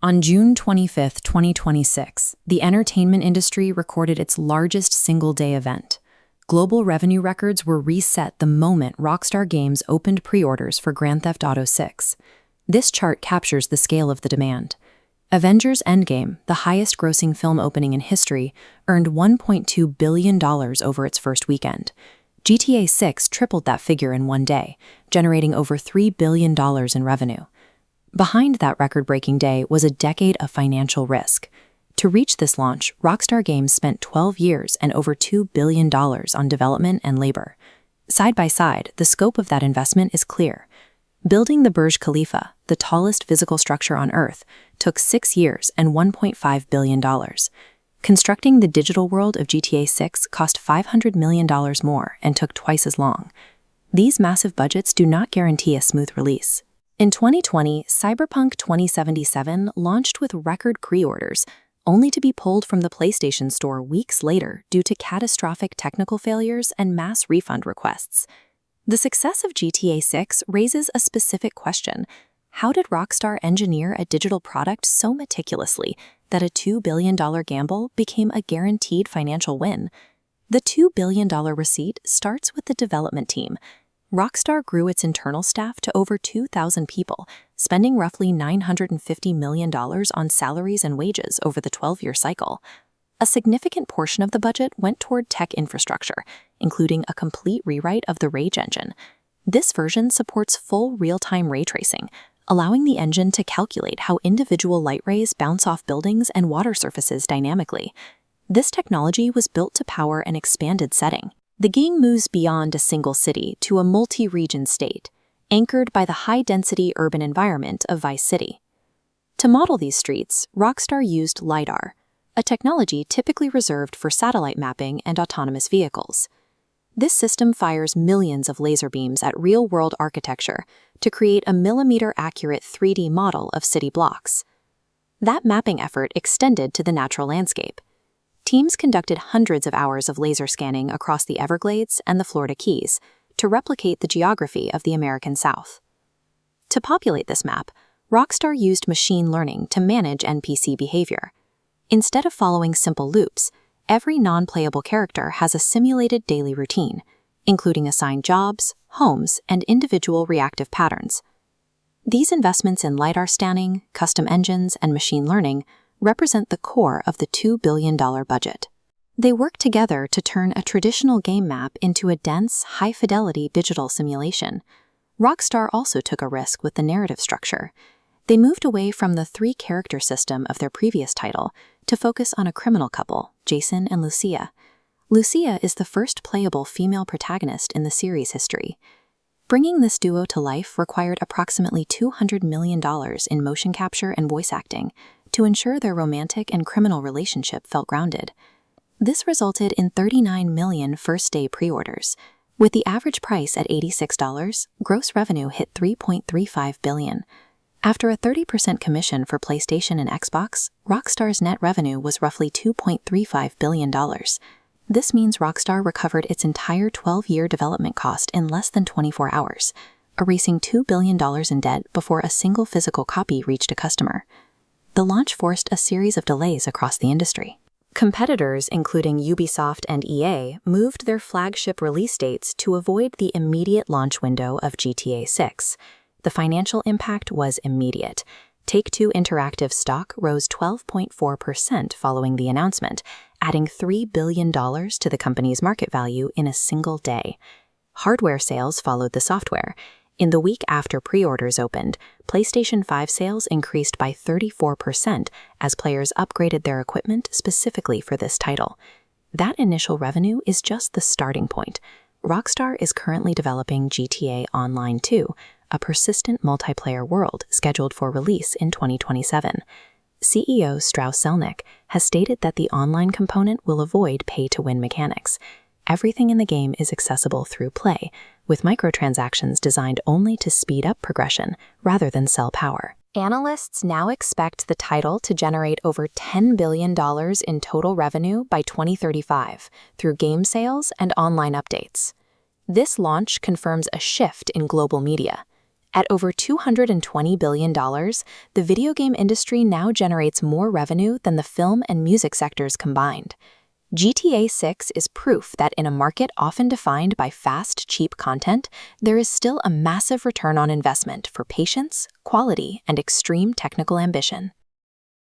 On June 25, 2026, the entertainment industry recorded its largest single-day event. Global revenue records were reset the moment Rockstar Games opened pre-orders for Grand Theft Auto 6. This chart captures the scale of the demand. Avengers Endgame, the highest-grossing film opening in history, earned $1.2 billion over its first weekend. GTA 6 tripled that figure in one day, generating over $3 billion in revenue. Behind that record-breaking day was a decade of financial risk. To reach this launch, Rockstar Games spent 12 years and over $2 billion on development and labor. Side by side, the scope of that investment is clear. Building the Burj Khalifa, the tallest physical structure on Earth, took 6 years and $1.5 billion. Constructing the digital world of GTA 6 cost $500 million more and took twice as long. These massive budgets do not guarantee a smooth release. In 2020, Cyberpunk 2077 launched with record pre-orders, only to be pulled from the PlayStation Store weeks later due to catastrophic technical failures and mass refund requests. The success of GTA 6 raises a specific question. How did Rockstar engineer a digital product so meticulously that a $2 billion gamble became a guaranteed financial win? The $2 billion receipt starts with the development team. Rockstar grew its internal staff to over 2,000 people, spending roughly $950 million on salaries and wages over the 12-year cycle. A significant portion of the budget went toward tech infrastructure, including a complete rewrite of the Rage engine. This version supports full real-time ray tracing, allowing the engine to calculate how individual light rays bounce off buildings and water surfaces dynamically. This technology was built to power an expanded setting. The game moves beyond a single city to a multi-region state, anchored by the high-density urban environment of Vice City. To model these streets, Rockstar used LiDAR, a technology typically reserved for satellite mapping and autonomous vehicles. This system fires millions of laser beams at real-world architecture to create a millimeter-accurate 3D model of city blocks. That mapping effort extended to the natural landscape. Teams conducted hundreds of hours of laser scanning across the Everglades and the Florida Keys to replicate the geography of the American South. To populate this map, Rockstar used machine learning to manage NPC behavior. Instead of following simple loops, every non-playable character has a simulated daily routine, including assigned jobs, homes, and individual reactive patterns. These investments in LiDAR scanning, custom engines, and machine learning represent the core of the $2 billion budget. They work together to turn a traditional game map into a dense, high-fidelity digital simulation. Rockstar also took a risk with the narrative structure. They moved away from the 3-character system of their previous title to focus on a criminal couple, Jason and Lucia. Lucia is the first playable female protagonist in the series' history. Bringing this duo to life required approximately $200 million in motion capture and voice acting to ensure their romantic and criminal relationship felt grounded. This resulted in 39 million first-day pre-orders. With the average price at $86, gross revenue hit $3.35 billion. After a 30% commission for PlayStation and Xbox, Rockstar's net revenue was roughly $2.35 billion. This means Rockstar recovered its entire 12-year development cost in less than 24 hours, erasing $2 billion in debt before a single physical copy reached a customer. The launch forced a series of delays across the industry. Competitors, including Ubisoft and EA, moved their flagship release dates to avoid the immediate launch window of GTA 6. The financial impact was immediate. Take-Two Interactive stock rose 12.4% following the announcement, adding $3 billion to the company's market value in a single day. Hardware sales followed the software. In the week after pre-orders opened, PlayStation 5 sales increased by 34% as players upgraded their equipment specifically for this title. That initial revenue is just the starting point. Rockstar is currently developing GTA Online 2, a persistent multiplayer world scheduled for release in 2027. CEO Strauss Zelnick has stated that the online component will avoid pay-to-win mechanics. Everything in the game is accessible through play, with microtransactions designed only to speed up progression rather than sell power. Analysts now expect the title to generate over $10 billion in total revenue by 2035 through game sales and online updates. This launch confirms a shift in global media. At over $220 billion, the video game industry now generates more revenue than the film and music sectors combined. GTA 6 is proof that in a market often defined by fast, cheap content, there is still a massive return on investment for patience, quality, and extreme technical ambition.